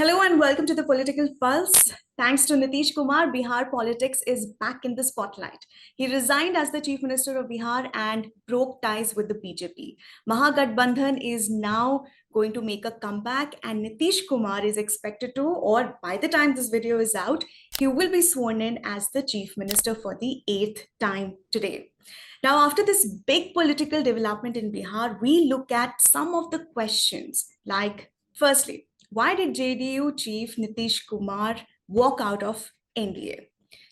Hello and welcome to the Political Pulse. Thanks to Nitish Kumar, Bihar Politics is back in the spotlight. He resigned as the Chief Minister of Bihar and broke ties with the BJP. Mahagathbandhan is now going to make a comeback, and Nitish Kumar is expected to, or by the time this video is out, he will be sworn in as the Chief Minister for the 8th time today. Now, after this big political development in Bihar, we look at some of the questions like, firstly, why did JDU Chief Nitish Kumar walk out of NDA?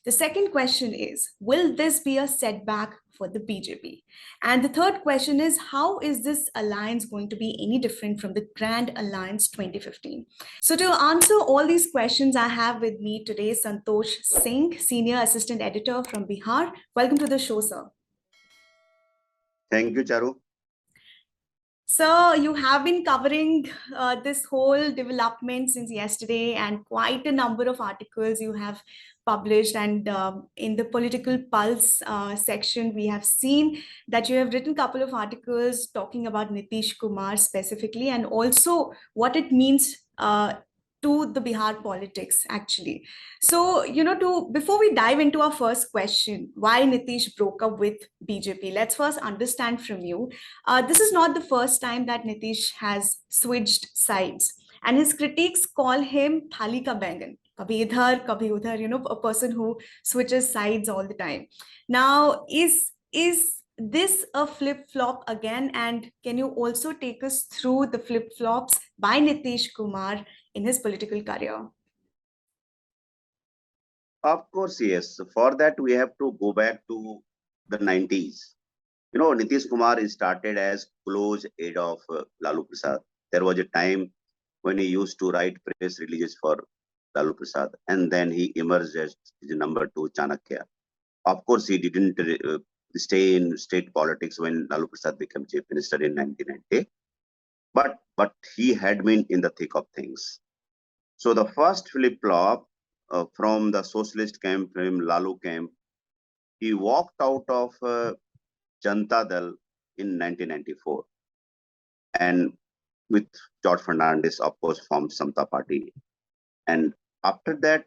The second question is, will this be a setback for the BJP? And the third question is, how is this alliance going to be any different from the Grand Alliance 2015? So to answer all these questions, I have with me today Santosh Singh, Senior Assistant Editor from Bihar. Welcome to the show, sir. Thank you, Charu. So you have been covering this whole development since yesterday, and quite a number of articles you have published. And in the Political Pulse section, we have seen that you have written a couple of articles talking about Nitish Kumar specifically, and also what it means to the Bihar politics, actually. So, before we dive into our first question, why Nitish broke up with BJP, let's first understand from you. This is not the first time that Nitish has switched sides, and his critics call him Thali ka Bangan. Kabhi idhar, kabhi udhar, a person who switches sides all the time. Now, is this a flip-flop again? And can you also take us through the flip-flops by Nitish Kumar in his political career? Of course, yes. For that, we have to go back to the 90s. Nitish Kumar started as close aide of Lalu Prasad. There was a time when he used to write press releases for Lalu Prasad, and then he emerged as the number 2 Chanakya. Of course, he didn't stay in state politics when Lalu Prasad became Chief Minister in 1990, but he had been in the thick of things. So the first flip-flop from the socialist camp, from Lalu camp, he walked out of Janata Dal in 1994, and with George Fernandez, of course, formed Samta Party. And after that,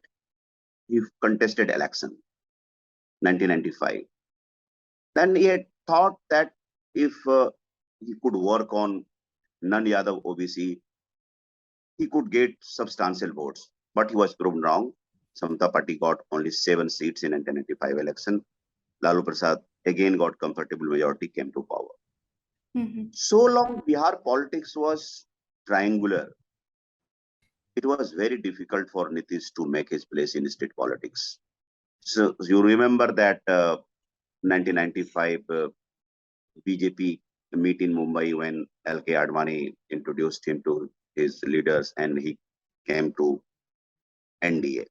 he contested election, 1995. Then he had thought that if he could work on non-Yadav OBC, he could get substantial votes, but he was proven wrong. Samta Party got only 7 seats in 1995 election. Lalu Prasad again got comfortable majority, came to power. So long Bihar politics was triangular. It was very difficult for Nitish to make his place in state politics. So you remember that 1995 BJP meet in Mumbai when L.K. Advani introduced him to his leaders, and he came to NDA.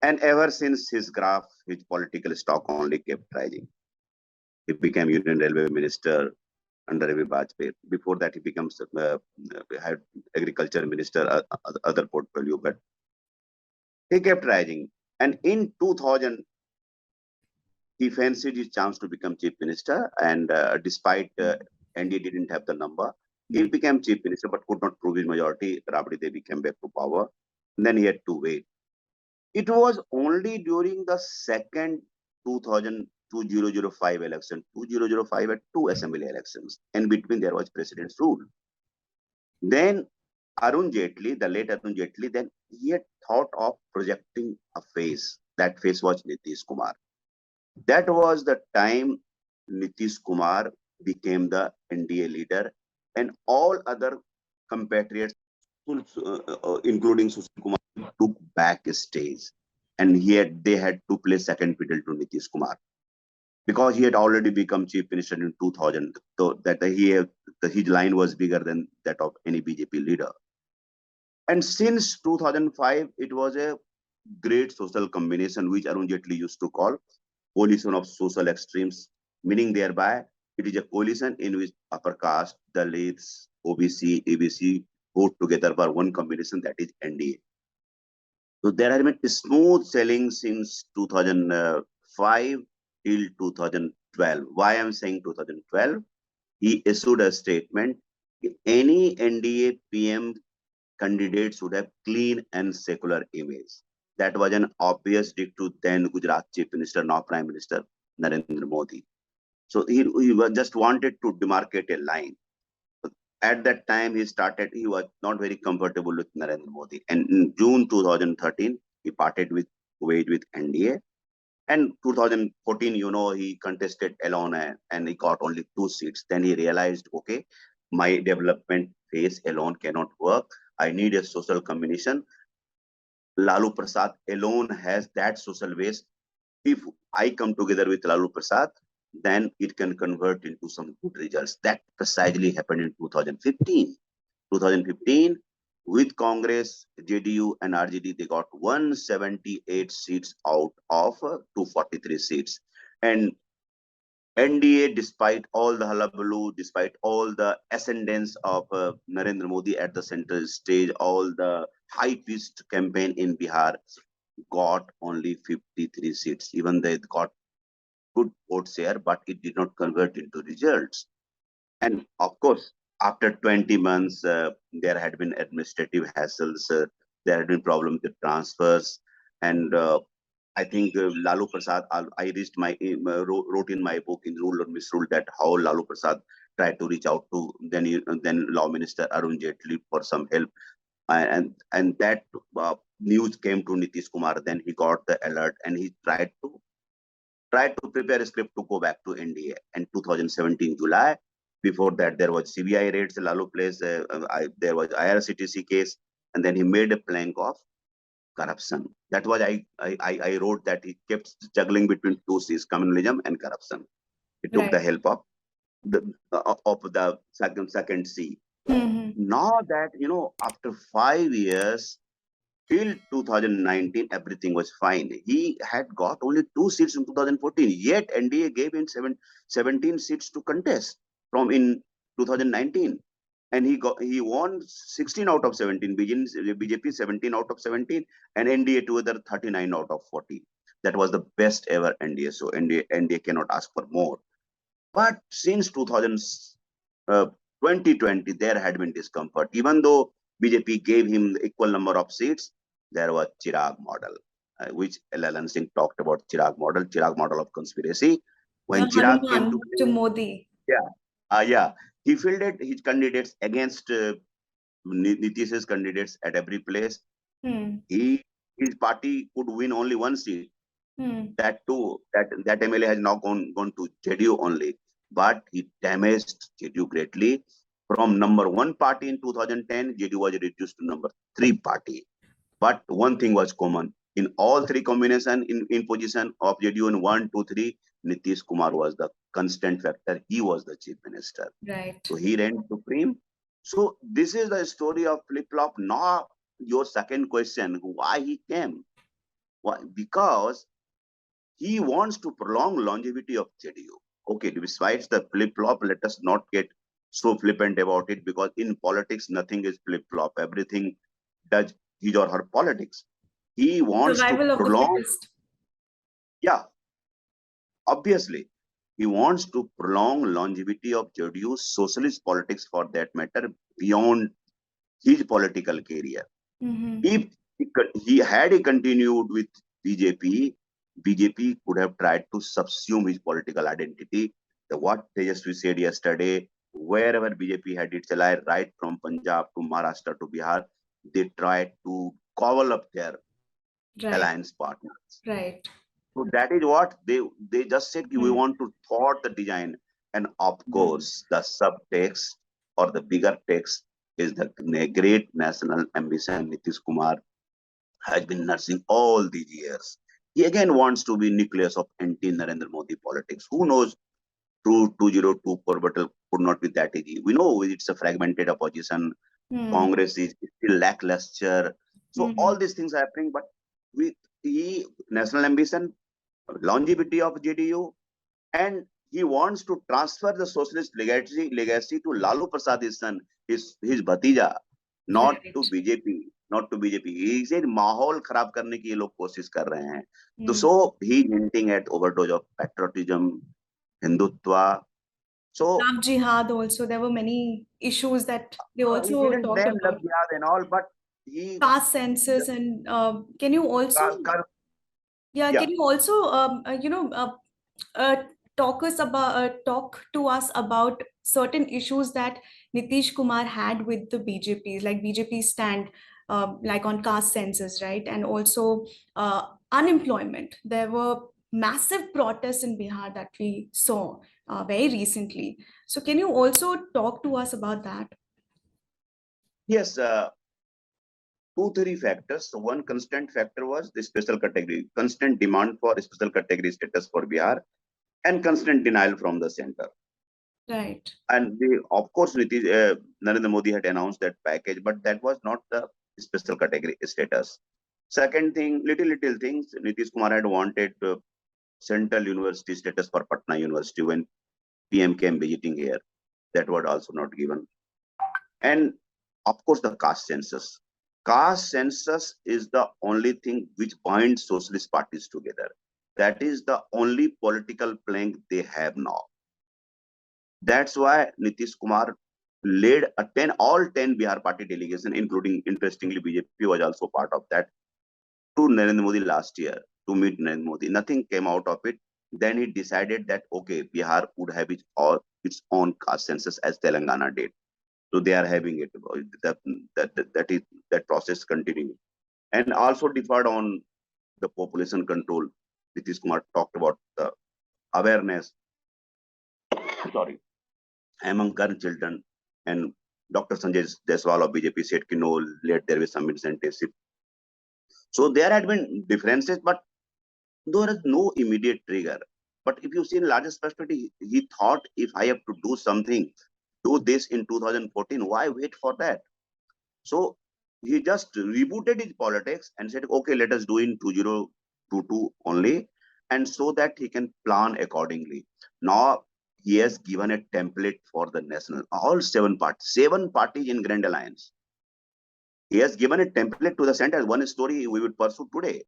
And ever since his graph, his political stock only kept rising. He became Union Railway Minister under Ravi Bajpayee. Before that, he becomes had Agriculture Minister, other portfolio, but he kept rising. And in 2000, he fancied his chance to become Chief Minister, and despite NDA didn't have the number, he became Chief Minister but could not prove his majority. Rabdi Devi came back to power. And then he had to wait. It was only during the second 2005 election, 2005 had 2 assembly elections, and between there was president's rule. Then Arun Jaitley, the late Arun Jaitley, then he had thought of projecting a face. That face was Nitish Kumar. That was the time Nitish Kumar became the NDA leader, and all other compatriots, including Sushil Kumar, took back stage, and they had to play second fiddle to Nitish Kumar, because he had already become Chief Minister in 2000. So that his line was bigger than that of any BJP leader. And since 2005, it was a great social combination, which Arun Jaitley used to call coalition of social extremes, meaning thereby it is a coalition in which upper caste, Dalits, OBC, ABC vote together for one combination, that is NDA. So there has been smooth sailing since 2005 till 2012. Why I'm saying 2012? He issued a statement: if any NDA PM candidates would have clean and secular image. That was an obvious dig to then Gujarat Chief Minister, now Prime Minister Narendra Modi. So he just wanted to demarcate a line. At that time, he was not very comfortable with Narendra Modi. And in June 2013, he parted ways with NDA. And 2014, he contested alone and he got only 2 seats. Then he realized, okay, my development phase alone cannot work. I need a social combination. Lalu Prasad alone has that social base. If I come together with Lalu Prasad, then it can convert into some good results. That precisely happened in 2015. 2015, with Congress, JDU and RJD, they got 178 seats out of 243 seats. And NDA, despite all the hullabaloo, despite all the ascendance of Narendra Modi at the central stage, all the high-pitched campaign in Bihar, got only 53 seats. Even they got good vote share, but it did not convert into results. And of course, after 20 months, there had been administrative hassles. There had been problems with transfers. And I think Lalu Prasad, I wrote in my book in Rule or Misrule that how Lalu Prasad tried to reach out to then Law Minister Arun Jaitley for some help. And that news came to Nitish Kumar. Then he got the alert and he tried to prepare a script to go back to NDA. And 2017 July, before that there was CBI raids, Lalu place, there was IRCTC case, and then he made a plank of corruption. That was I wrote that he kept juggling between two C's, communalism and corruption. He took the help of the second C. Now that after 5 years, till 2019, everything was fine. He had got only 2 seats in 2014, yet NDA gave him 17 seats to contest from in 2019. And he won 16 out of 17, BJP 17 out of 17, and NDA together 39 out of 40. That was the best ever NDA. So NDA cannot ask for more. But since 2020, there had been discomfort. Even though BJP gave him the equal number of seats, there was Chirag model, which L. Singh talked about. Chirag model of conspiracy. When Chirag came to Modi. He fielded his candidates against Nitish's candidates at every place. His party could win only 1 seat. That too, that MLA has now gone to JDU only. But he damaged JDU greatly. From number 1 party in 2010, JDU was reduced to number 3 party. But one thing was common. In all 3 combinations in position of JDU in 1, 2, 3, Nitish Kumar was the constant factor. He was the chief minister. Right. So he ran supreme. So this is the story of flip-flop. Now your second question, why he came? Why? Because he wants to prolong longevity of JDU. Okay, besides the flip-flop, let us not get so flippant about it, because in politics, nothing is flip-flop. Everything does his or her politics. He wants Survival to of the prolong. fittest. Yeah, obviously, he wants to prolong longevity of JDU's socialist politics, for that matter, beyond his political career. If he had continued with BJP, BJP could have tried to subsume his political identity. What Tejashwi said yesterday, wherever BJP had its ally, right from Punjab to Maharashtra to Bihar, they tried to cobble up their alliance partners. Right. So that is what they just said, we want to thwart the design. And of course, the subtext or the bigger text is the great national ambition Nitish Kumar has been nursing all these years. He again wants to be nucleus of anti-Narendra Modi politics. Who knows, 2002 Corbattle could not be that easy. We know it's a fragmented opposition. Congress is still lackluster. So all these things are happening, but with national ambition, longevity of JDU, and he wants to transfer the socialist legacy to Lalu Prasad, his son, his Bhatija, not to BJP. Not to BJP. He said माहौल खराब करने की ये लोग कोशिश कर रहे हैं. So he hinting at overdose of patriotism, Hindutva, So Love jihad also. There were many issues that they he also didn't talked blame about. love jihad and all, but he Caste census and can you also yeah, yeah. can you also uh, talk to us about certain issues that Nitish Kumar had with the BJP, like BJP stand, like on caste census, right? And also unemployment. There were massive protests in Bihar that we saw very recently. So can you also talk to us about that? Yes, two, three factors. So one constant factor was the special category, constant demand for special category status for Bihar, and constant denial from the center. Right. And of course, Narendra Modi had announced that package, but that was not the special category status. Second thing, little things, Nitish Kumar had wanted central university status for Patna University when PM came visiting here. That was also not given. And of course, the caste census. Caste census is the only thing which binds socialist parties together. That is the only political plank they have now. That's why Nitish Kumar led all 10 Bihar party delegation, including, interestingly, BJP was also part of that, to Narendra Modi last year to meet Narendra Modi. Nothing came out of it. Then he decided that, okay, Bihar would have its own caste census as Telangana did. So they are having it. That process continued. And also deferred on the population control. Nitish Kumar talked about the awareness, sorry, among current children. And Dr. Sanjay Deswal of BJP said, no, let there be some incentives. So there had been differences, but there is no immediate trigger. But if you see in largest perspective, he thought, if I have to do something, do this in 2014, why wait for that? So he just rebooted his politics and said, okay, let us do in 2022 only, and so that he can plan accordingly. Now he has given a template for the national, all seven parties in Grand Alliance. He has given a template to the center. One story we would pursue today.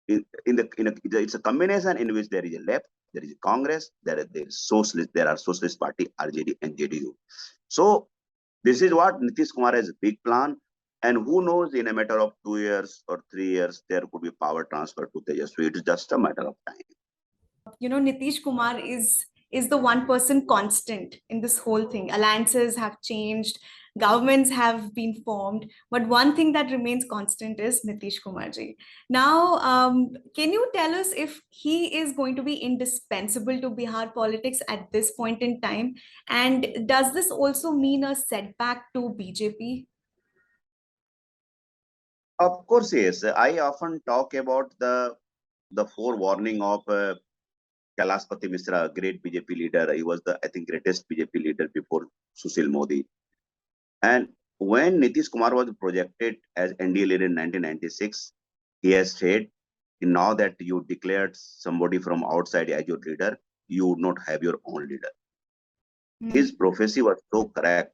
It's a combination in which there is a left, there is a Congress, there are socialist party, RJD and JDU. So this is what Nitish Kumar has a big plan. And who knows, in a matter of 2 years or 3 years, there could be power transfer to Tejashwi. It is just a matter of time. Nitish Kumar is the one person constant in this whole thing. Alliances have changed, governments have been formed, but one thing that remains constant is Nitish Kumar ji. Now, can you tell us if he is going to be indispensable to Bihar politics at this point in time? And does this also mean a setback to BJP? Of course, yes. I often talk about the forewarning of Kailaspati Misra, great BJP leader. He was the, I think, greatest BJP leader before Sushil Modi. And when Nitish Kumar was projected as NDA leader in 1996, he has said, now that you declared somebody from outside as your leader, you would not have your own leader. His prophecy was so correct.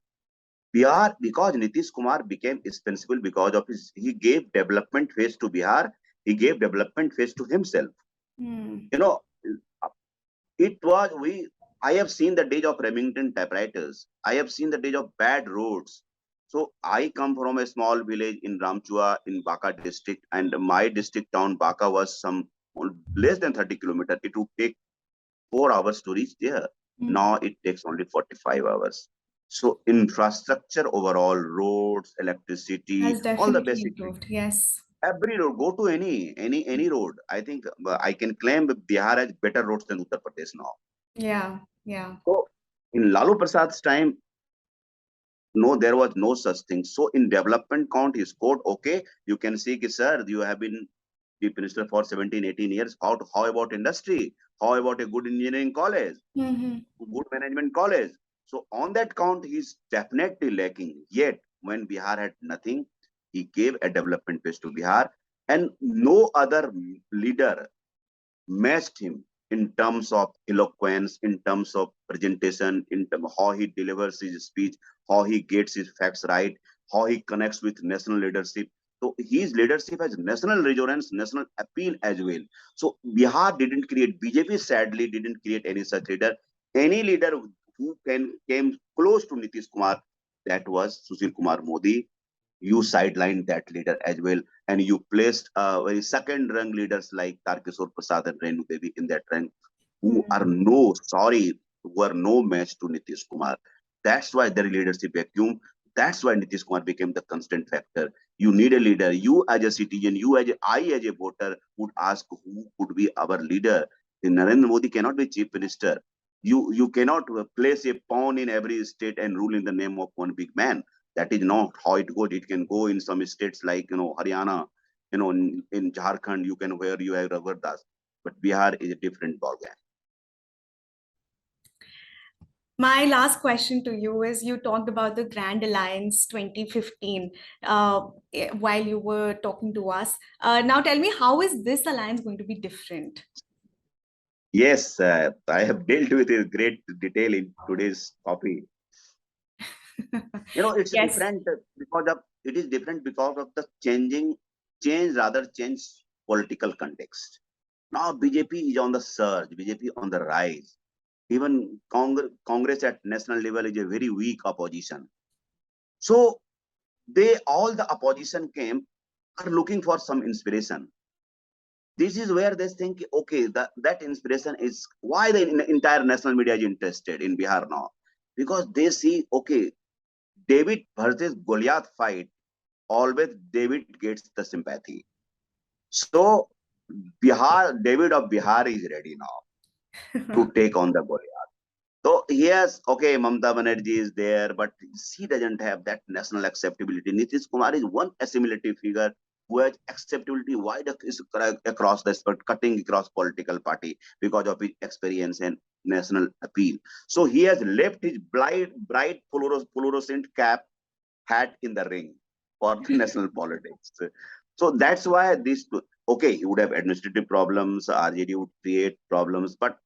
Bihar, because Nitish Kumar became indispensable because of he gave development phase to Bihar, he gave development phase to himself. You know, I have seen the days of Remington typewriters. I have seen the days of bad roads. So I come from a small village in Ramchua in Baka district, and my district town Baka was some less than 30 kilometers. It would take 4 hours to reach there. Now it takes only 45 hours. So infrastructure overall, roads, electricity, Has all the definitely basic things. improved. Yes. Every road, go to any road. I think I can claim Bihar has better roads than Uttar Pradesh now. Yeah. Yeah. So in Lalu Prasad's time, no, there was no such thing. So in development count, he scored okay. You can see, sir, you have been chief minister for 17, 18 years. How about industry? How about a good engineering college? Good management college? So on that count, he's definitely lacking. Yet when Bihar had nothing, he gave a development base to Bihar, and no other leader matched him in terms of eloquence, in terms of presentation, in terms of how he delivers his speech, how he gets his facts right, how he connects with national leadership. So his leadership has national resonance, national appeal as well. So Bihar didn't create, BJP sadly didn't create any such leader. Any leader who came close to Nitish Kumar, that was Sushil Kumar Modi. You sidelined that leader as well, and you placed very second rank leaders like Tarkishore Prasad and Renu Devi in that rank, who are no match to Nitish Kumar. That's why their leadership vacuum. That's why Nitish Kumar became the constant factor. You need a leader. You as a citizen, I as a voter would ask who could be our leader. Narendra Modi cannot be chief minister. You cannot place a pawn in every state and rule in the name of one big man. That is not how it goes. It can go in some states like Haryana, in Jharkhand, you can where you have Raghuvar Das, but Bihar is a different ballgame. My last question to you is, you talked about the Grand Alliance 2015 while you were talking to us. Now tell me, how is this alliance going to be different? Yes, I have dealt with it in great detail in today's copy. It's Yes. different it is different because of the change political context. Now BJP is on the surge, BJP on the rise. Even Congress at national level is a very weak opposition. So all the opposition are looking for some inspiration. This is where they think, okay, that inspiration is why the entire national media is interested in Bihar now. Because they see, okay, David versus Goliath fight, always David gets the sympathy. So David of Bihar is ready now to take on the Goliath. So yes, okay, Mamata Banerjee is there, but she doesn't have that national acceptability. Nitish Kumar is one assimilative figure who has acceptability wide across the cutting across political party because of his experience and national appeal. So he has left his bright fluorescent hat in the ring for national politics. So that's why he would have administrative problems, RJD would create problems, but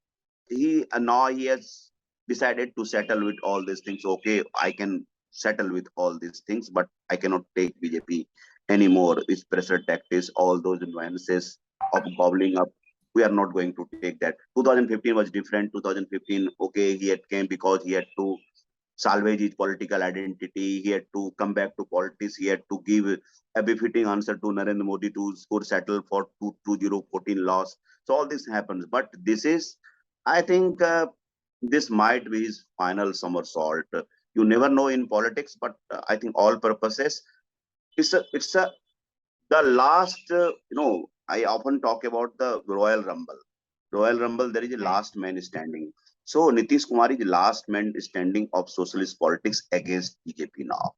now he has decided to settle with all these things. Okay, I can settle with all these things, but I cannot take BJP anymore. It's pressure tactics, all those nuances of gobbling up. We are not going to take that. 2015 was different. 2015, okay, he had came because he had to salvage his political identity. He had to come back to politics. He had to give a befitting answer to Narendra Modi to settle for 2014 loss. So all this happens. But I think this might be his final somersault. You never know in politics, but I think all purposes, it's the last. I often talk about the Royal Rumble. Royal Rumble, there is a last man standing. So Nitish Kumar is the last man standing of socialist politics against BJP now.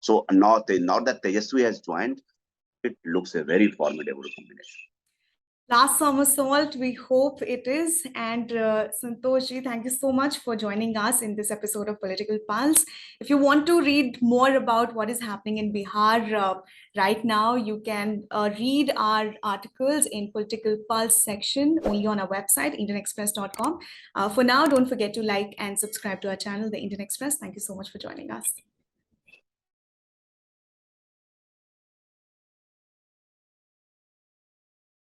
So now that Tejashwi has joined, it looks a very formidable combination. Last somersault, we hope it is. And Santosh, thank you so much for joining us in this episode of Political Pulse. If you want to read more about what is happening in Bihar right now, you can read our articles in Political Pulse section only on our website, indianexpress.com. For now, don't forget to like and subscribe to our channel, The Indian Express. Thank you so much for joining us.